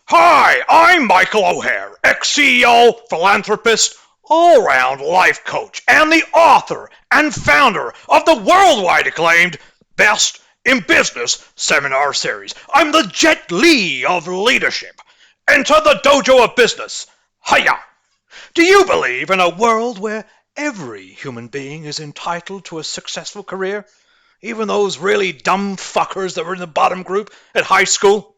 Hi, I'm Michael O'Hare, ex-CEO, philanthropist, all-round life coach, and the author and founder of the worldwide acclaimed Best in Business seminar series. I'm the Jet Li of leadership. Enter the Dojo of Business. Hiya! Do you believe in a world where every human being is entitled to a successful career? Even those really dumb fuckers that were in the bottom group at high school?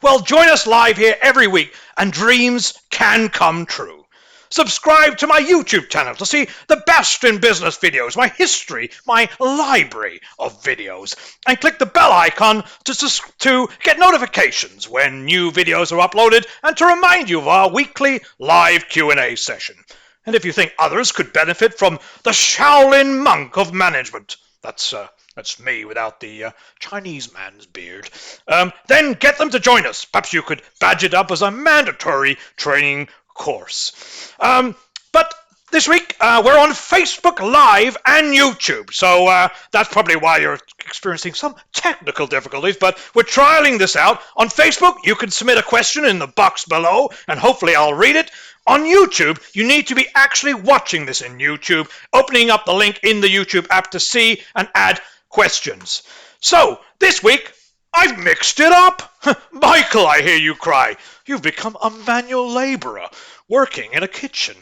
Well, join us live here every week, and dreams can come true. Subscribe to my YouTube channel to see the best in business videos, my history, my library of videos, and click the bell icon to get notifications when new videos are uploaded and to remind you of our weekly live Q&A session. And if you think others could benefit from the Shaolin monk of management, that's me without the Chinese man's beard, then get them to join us. Perhaps you could badge it up as a mandatory training course. But this week, we're on Facebook Live and YouTube, so that's probably why you're experiencing some technical difficulties, but we're trialing this out. On Facebook, you can submit a question in the box below, and hopefully I'll read it. On YouTube, you need to be actually watching this in YouTube, opening up the link in the YouTube app to see and add questions. So, this week, I've mixed it up. Michael, I hear you cry. You've become a manual laborer working in a kitchen.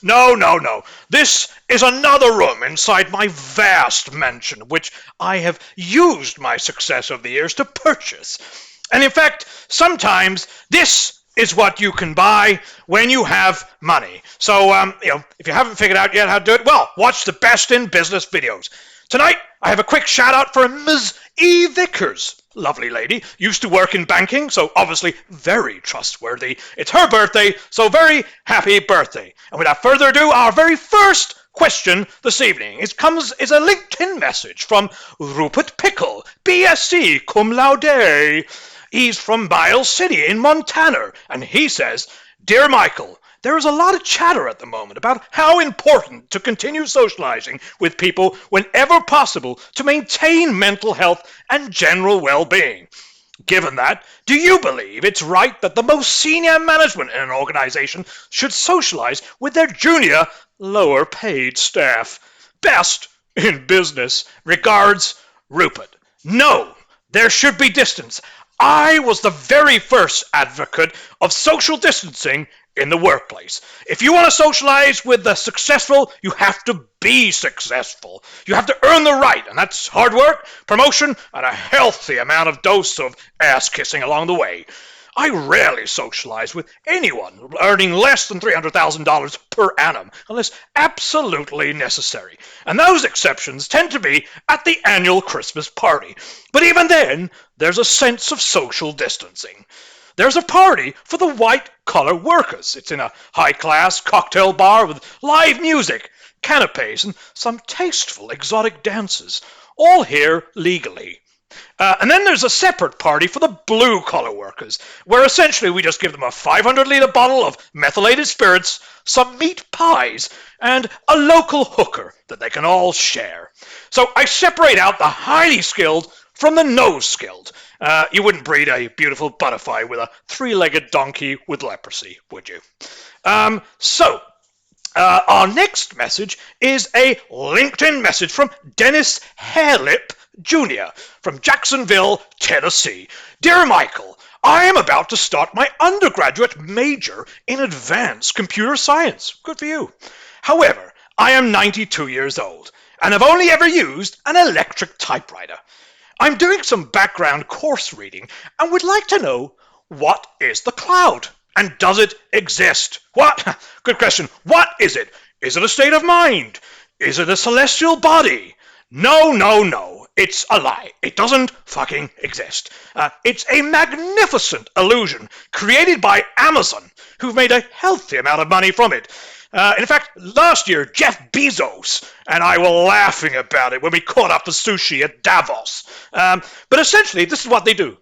No. This is another room inside my vast mansion, which I have used my success of the years to purchase. And in fact, sometimes this is what you can buy when you have money. So, if you haven't figured out yet how to do it, well, watch the Best in Business videos. Tonight, I have a quick shout out for Ms. E. Vickers. Lovely lady, used to work in banking, so obviously very trustworthy. It's her birthday, so very happy birthday. And without further ado, our very first question this evening is a LinkedIn message from Rupert Pickle, BSc cum laude. He's from Miles City in Montana, and he says, "Dear Michael, there is a lot of chatter at the moment about how important to continue socializing with people whenever possible to maintain mental health and general well-being. Given that, do you believe it's right that the most senior management in an organization should socialize with their junior, lower-paid staff? Best in Business. Regards, Rupert." No, there should be distance. I was the very first advocate of social distancing in the workplace. If you want to socialize with the successful, you have to be successful. You have to earn the right, and that's hard work, promotion, and a healthy amount of dose of ass kissing along the way. I rarely socialize with anyone earning less than $300,000 per annum, unless absolutely necessary. And those exceptions tend to be at the annual Christmas party. But even then, there's a sense of social distancing. There's a party for the white-collar workers. It's in a high-class cocktail bar with live music, canapes, and some tasteful exotic dances, all here legally. And then there's a separate party for the blue-collar workers, where essentially we just give them a 500-liter bottle of methylated spirits, some meat pies, and a local hooker that they can all share. So I separate out the highly skilled from the no-skilled. You wouldn't breed a beautiful butterfly with a three-legged donkey with leprosy, would you? Our next message is a LinkedIn message from Dennis Hairlip Jr. from Jacksonville, Tennessee. "Dear Michael, I am about to start my undergraduate major in advanced computer science." Good for you. "However, I am 92 years old and have only ever used an electric typewriter. I'm doing some background course reading and would like to know, what is the cloud? And does it exist?" What? Good question. What is it? Is it a state of mind? Is it a celestial body? No. It's a lie. It doesn't fucking exist. It's a magnificent illusion created by Amazon, who've made a healthy amount of money from it. In fact, last year, Jeff Bezos and I were laughing about it when we caught up for sushi at Davos. But essentially, this is what they do.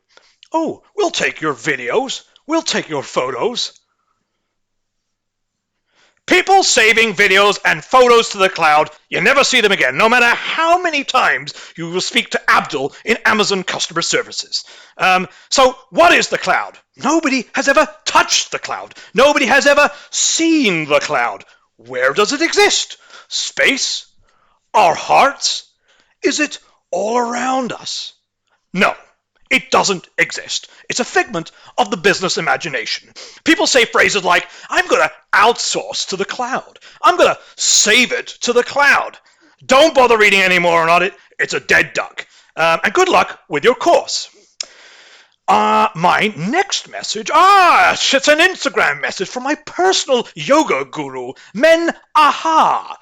"Oh, we'll take your videos. We'll take your photos. People saving videos and photos to the cloud, you never see them again, no matter how many times you will speak to Abdul in Amazon customer services. So what is the cloud? Nobody has ever touched the cloud. Nobody has ever seen the cloud. Where does it exist? Space? Our hearts? Is it all around us? No. It doesn't exist. It's a figment of the business imagination. People say phrases like, I'm going to outsource to the cloud. I'm going to save it to the cloud. Don't bother reading any more on it. It's a dead duck. And good luck with your course. My next message, it's an Instagram message from my personal yoga guru, Men Aha,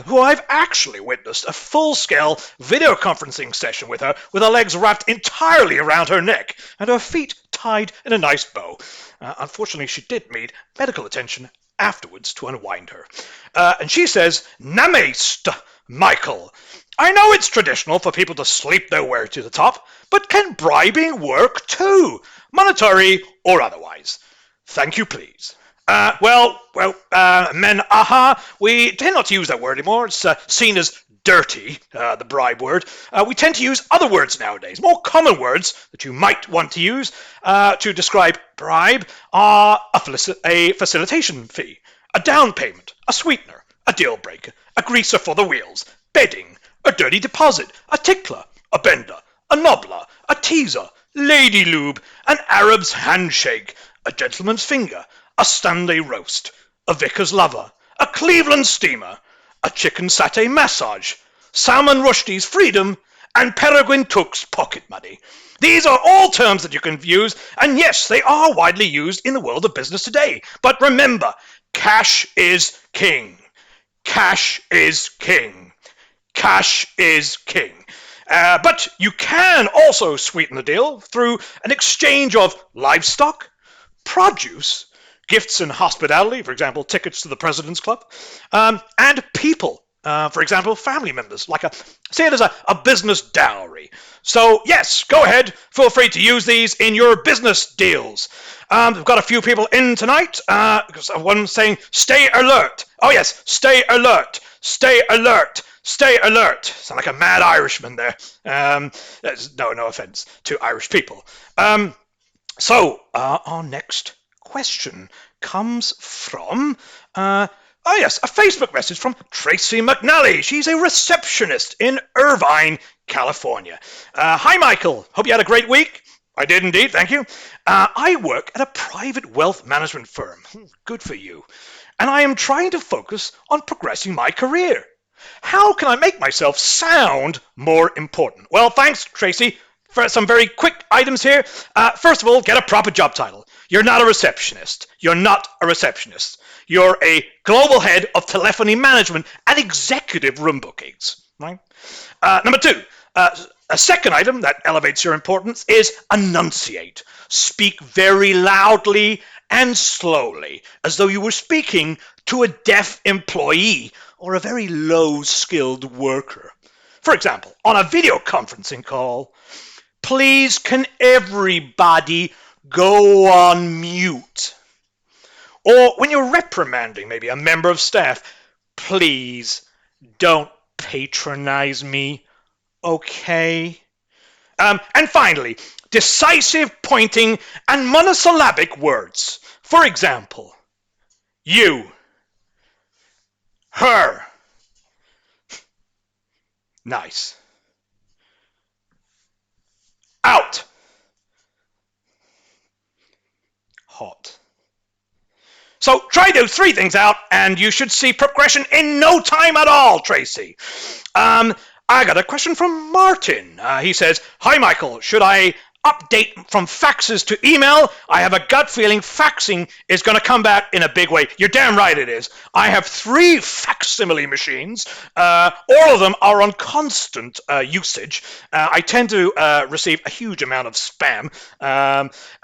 who I've actually witnessed a full-scale video conferencing session with her legs wrapped entirely around her neck and her feet tied in a nice bow. Unfortunately, she did need medical attention afterwards to unwind her. And she says, Namaste, Michael. I know it's traditional for people to sleep their way to the top, but can bribing work too, monetary or otherwise? Thank you, please. Men, we tend not to use that word anymore. It's seen as dirty, the bribe word. We tend to use other words nowadays. More common words that you might want to use to describe bribe are a facilitation fee, a down payment, a sweetener, a deal breaker, a greaser for the wheels, bedding, a dirty deposit, a tickler, a bender, a nobbler, a teaser, lady lube, an Arab's handshake, a gentleman's finger, a Sunday roast, a vicar's lover, a Cleveland steamer, a chicken satay massage, Salman Rushdie's freedom, and Peregrine Took's pocket money. These are all terms that you can use, and yes, they are widely used in the world of business today. But remember, cash is king. Cash is king. Cash is king. But you can also sweeten the deal through an exchange of livestock, produce, gifts and hospitality, for example, tickets to the President's Club, and people, for example, family members, say it as a business dowry. So yes, go ahead, feel free to use these in your business deals. We've got a few people in tonight, one saying, stay alert. Oh yes, stay alert, stay alert. Stay alert. Sound like a mad Irishman there. No offense to Irish people. So our next question comes from, a Facebook message from Tracy McNally. She's a receptionist in Irvine, California. Hi, Michael. Hope you had a great week. I did indeed, thank you. I work at a private wealth management firm. Good for you. And I am trying to focus on progressing my career. How can I make myself sound more important? Well, thanks, Tracy, for some very quick items here. First of all, get a proper job title. You're not a receptionist. You're not a receptionist. You're a global head of telephony management and executive room bookings. Right? Number two, a second item that elevates your importance is enunciate. Speak very loudly and slowly, as though you were speaking to a deaf employee or a very low-skilled worker. For example, on a video conferencing call, please can everybody go on mute? Or when you're reprimanding maybe a member of staff, please don't patronize me, okay? And finally, decisive pointing and monosyllabic words. For example, you, her. Nice. Out. Hot. So try those three things out and you should see progression in no time at all, Tracy. I got a question from Martin. He says, hi, Michael. Should I update from faxes to email? I have a gut feeling faxing is going to come back in a big way. You're damn right it is. I have 3 facsimile machines. All of them are on constant usage. I tend to receive a huge amount of spam.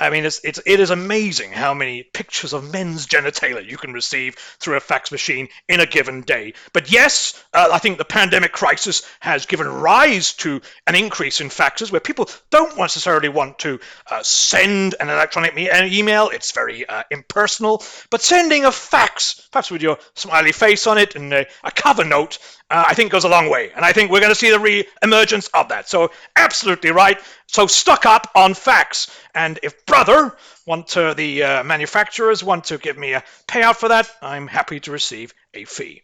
It is amazing how many pictures of men's genitalia you can receive through a fax machine in a given day. But yes, I think the pandemic crisis has given rise to an increase in faxes where people don't necessarily necessarily want to send an electronic email. It's very impersonal. But sending a fax, perhaps with your smiley face on it and a cover note, I think goes a long way. And I think we're going to see the re-emergence of that. So absolutely right. So stock up on fax. And if the manufacturers want to give me a payout for that, I'm happy to receive a fee.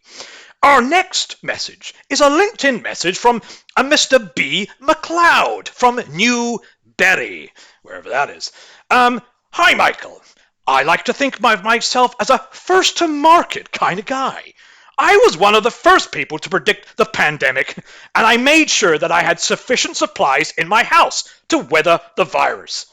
Our next message is a LinkedIn message from a Mr. B. McLeod from New Berry, wherever that is. Hi, Michael. I like to think of myself as a first-to-market kind of guy. I was one of the first people to predict the pandemic, and I made sure that I had sufficient supplies in my house to weather the virus.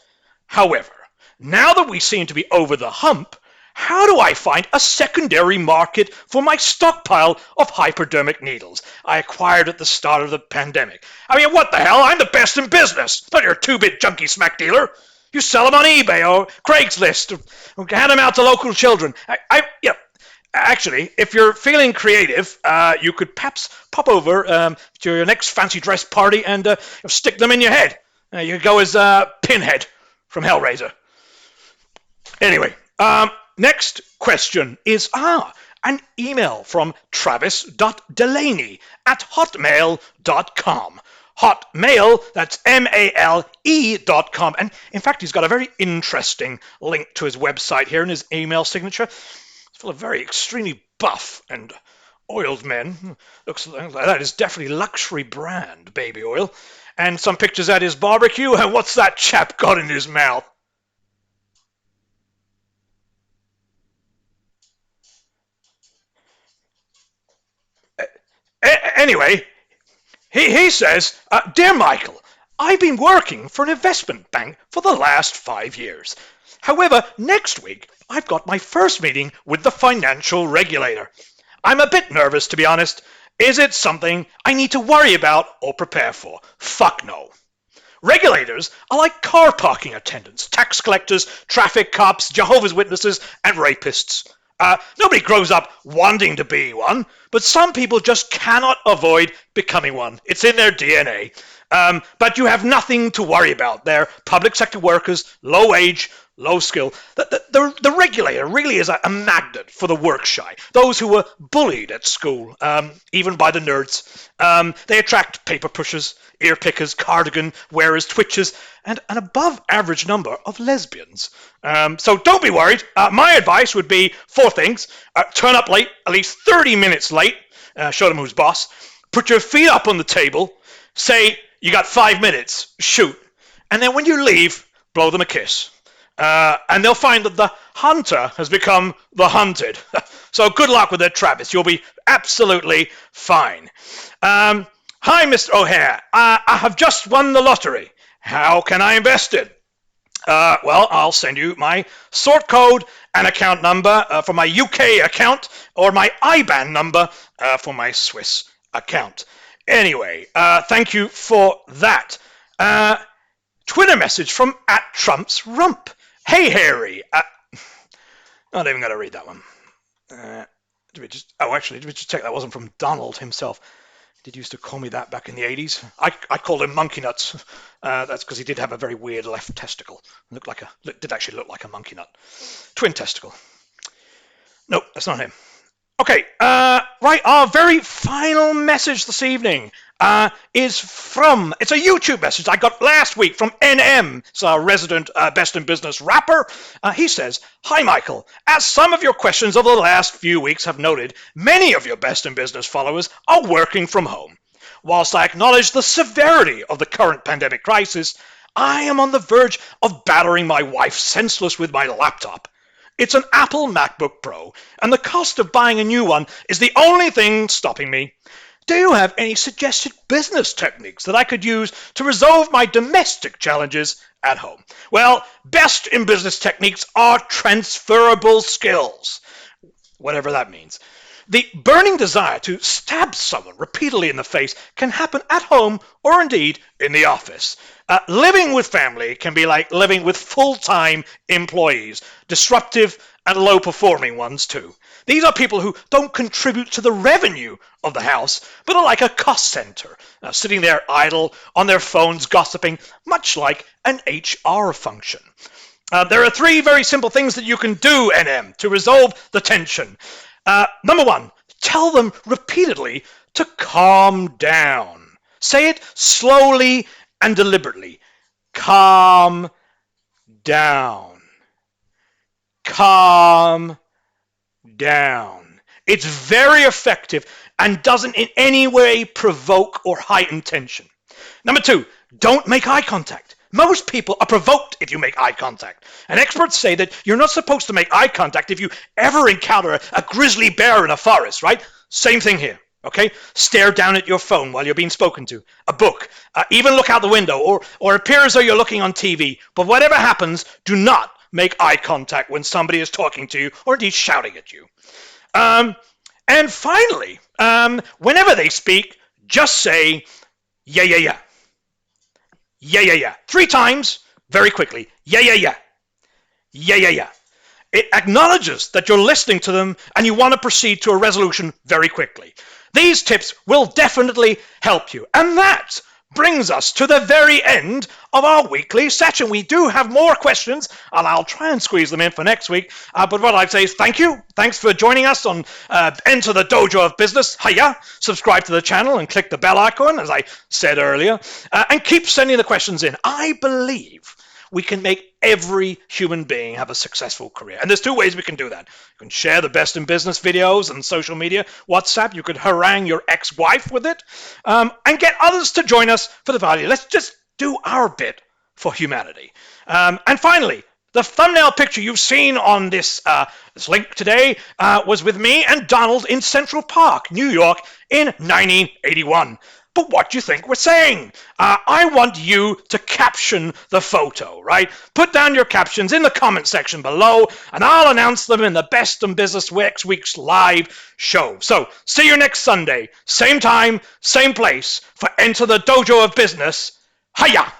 However, now that we seem to be over the hump, how do I find a secondary market for my stockpile of hypodermic needles I acquired at the start of the pandemic? I mean, what the hell? I'm the best in business, not your two-bit junkie smack dealer. You sell them on eBay or Craigslist, or hand them out to local children. Actually, if you're feeling creative, you could perhaps pop over to your next fancy dress party and stick them in your head. You could go as Pinhead from Hellraiser. Anyway, next question is an email from travis.delaney@hotmail.com. Hotmail, that's MALE.com. And in fact, he's got a very interesting link to his website here in his email signature. It's full of very extremely buff and oiled men. Looks like that is definitely luxury brand baby oil. And some pictures at his barbecue. And what's that chap got in his mouth? Anyway, he says, Dear Michael, I've been working for an investment bank for the last 5 years. However, next week, I've got my first meeting with the financial regulator. I'm a bit nervous, to be honest. Is it something I need to worry about or prepare for? Fuck no. Regulators are like car parking attendants, tax collectors, traffic cops, Jehovah's Witnesses, and rapists. Nobody grows up wanting to be one, but some people just cannot avoid becoming one. It's in their DNA. But you have nothing to worry about. They're public sector workers, low wage, low skill. The regulator really is a magnet for the work shy, those who were bullied at school, even by the nerds. They attract paper pushers, ear pickers, cardigan wearers, twitchers, and an above average number of lesbians. So don't be worried. My advice would be 4 things. Turn up late, at least 30 minutes late. Show them who's boss. Put your feet up on the table. Say you got 5 minutes. Shoot. And then when you leave, blow them a kiss. And they'll find that the hunter has become the hunted. So good luck with it, Travis. You'll be absolutely fine. Hi, Mr. O'Hare. I have just won the lottery. How can I invest it? Well, I'll send you my sort code and account number for my UK account, or my IBAN number for my Swiss account. Anyway, thank you for that. Twitter message from @TrumpsRump. Hey, Harry. I'm not even going to read that one. Did we just check that wasn't from Donald himself? He did used to call me that back in the 80s. I called him Monkey Nuts. That's because he did have a very weird left testicle. Did actually look like a monkey nut. Twin testicle. Nope, that's not him. Okay, right, our very final message this evening it's a YouTube message I got last week from NM, it's our resident Best in Business rapper. He says, Hi, Michael. As some of your questions over the last few weeks have noted, many of your Best in Business followers are working from home. Whilst I acknowledge the severity of the current pandemic crisis, I am on the verge of battering my wife senseless with my laptop. It's an Apple MacBook Pro, and the cost of buying a new one is the only thing stopping me. Do you have any suggested business techniques that I could use to resolve my domestic challenges at home? Well, best in business techniques are transferable skills, whatever that means. The burning desire to stab someone repeatedly in the face can happen at home or indeed in the office. Living with family can be like living with full-time employees, disruptive and low-performing ones too. These are people who don't contribute to the revenue of the house, but are like a cost center, sitting there idle on their phones gossiping, much like an HR function. There are 3 very simple things that you can do, NM, to resolve the tension. Number 1, tell them repeatedly to calm down. Say it slowly and deliberately. Calm down. Calm down. It's very effective and doesn't in any way provoke or heighten tension. Number 2, don't make eye contact. Most people are provoked if you make eye contact. And experts say that you're not supposed to make eye contact if you ever encounter a grizzly bear in a forest, right? Same thing here, okay? Stare down at your phone while you're being spoken to, a book, even look out the window or appear as though you're looking on TV. But whatever happens, do not make eye contact when somebody is talking to you or indeed shouting at you. And finally, whenever they speak, just say, yeah, yeah, yeah. Yeah, yeah, yeah. 3 times, very quickly. Yeah, yeah, yeah. Yeah, yeah, yeah. It acknowledges that you're listening to them and you want to proceed to a resolution very quickly. These tips will definitely help you. And that brings us to the very end of our weekly session. We do have more questions, and I'll try and squeeze them in for next week. But what I'd say is thank you. Thanks for joining us on Enter the Dojo of Business. Hiya. Subscribe to the channel and click the bell icon, as I said earlier. And keep sending the questions in. I believe we can make every human being have a successful career. And there's 2 ways we can do that. You can share the best in business videos and social media, WhatsApp. You could harangue your ex-wife with it, and get others to join us for the value. Let's just do our bit for humanity. And finally, the thumbnail picture you've seen on this link today was with me and Donald in Central Park, New York in 1981. But what do you think we're saying? I want you to caption the photo, right? Put down your captions in the comment section below, and I'll announce them in the Best in Business next week's live show. So, see you next Sunday, same time, same place, for Enter the Dojo of Business. Hiya!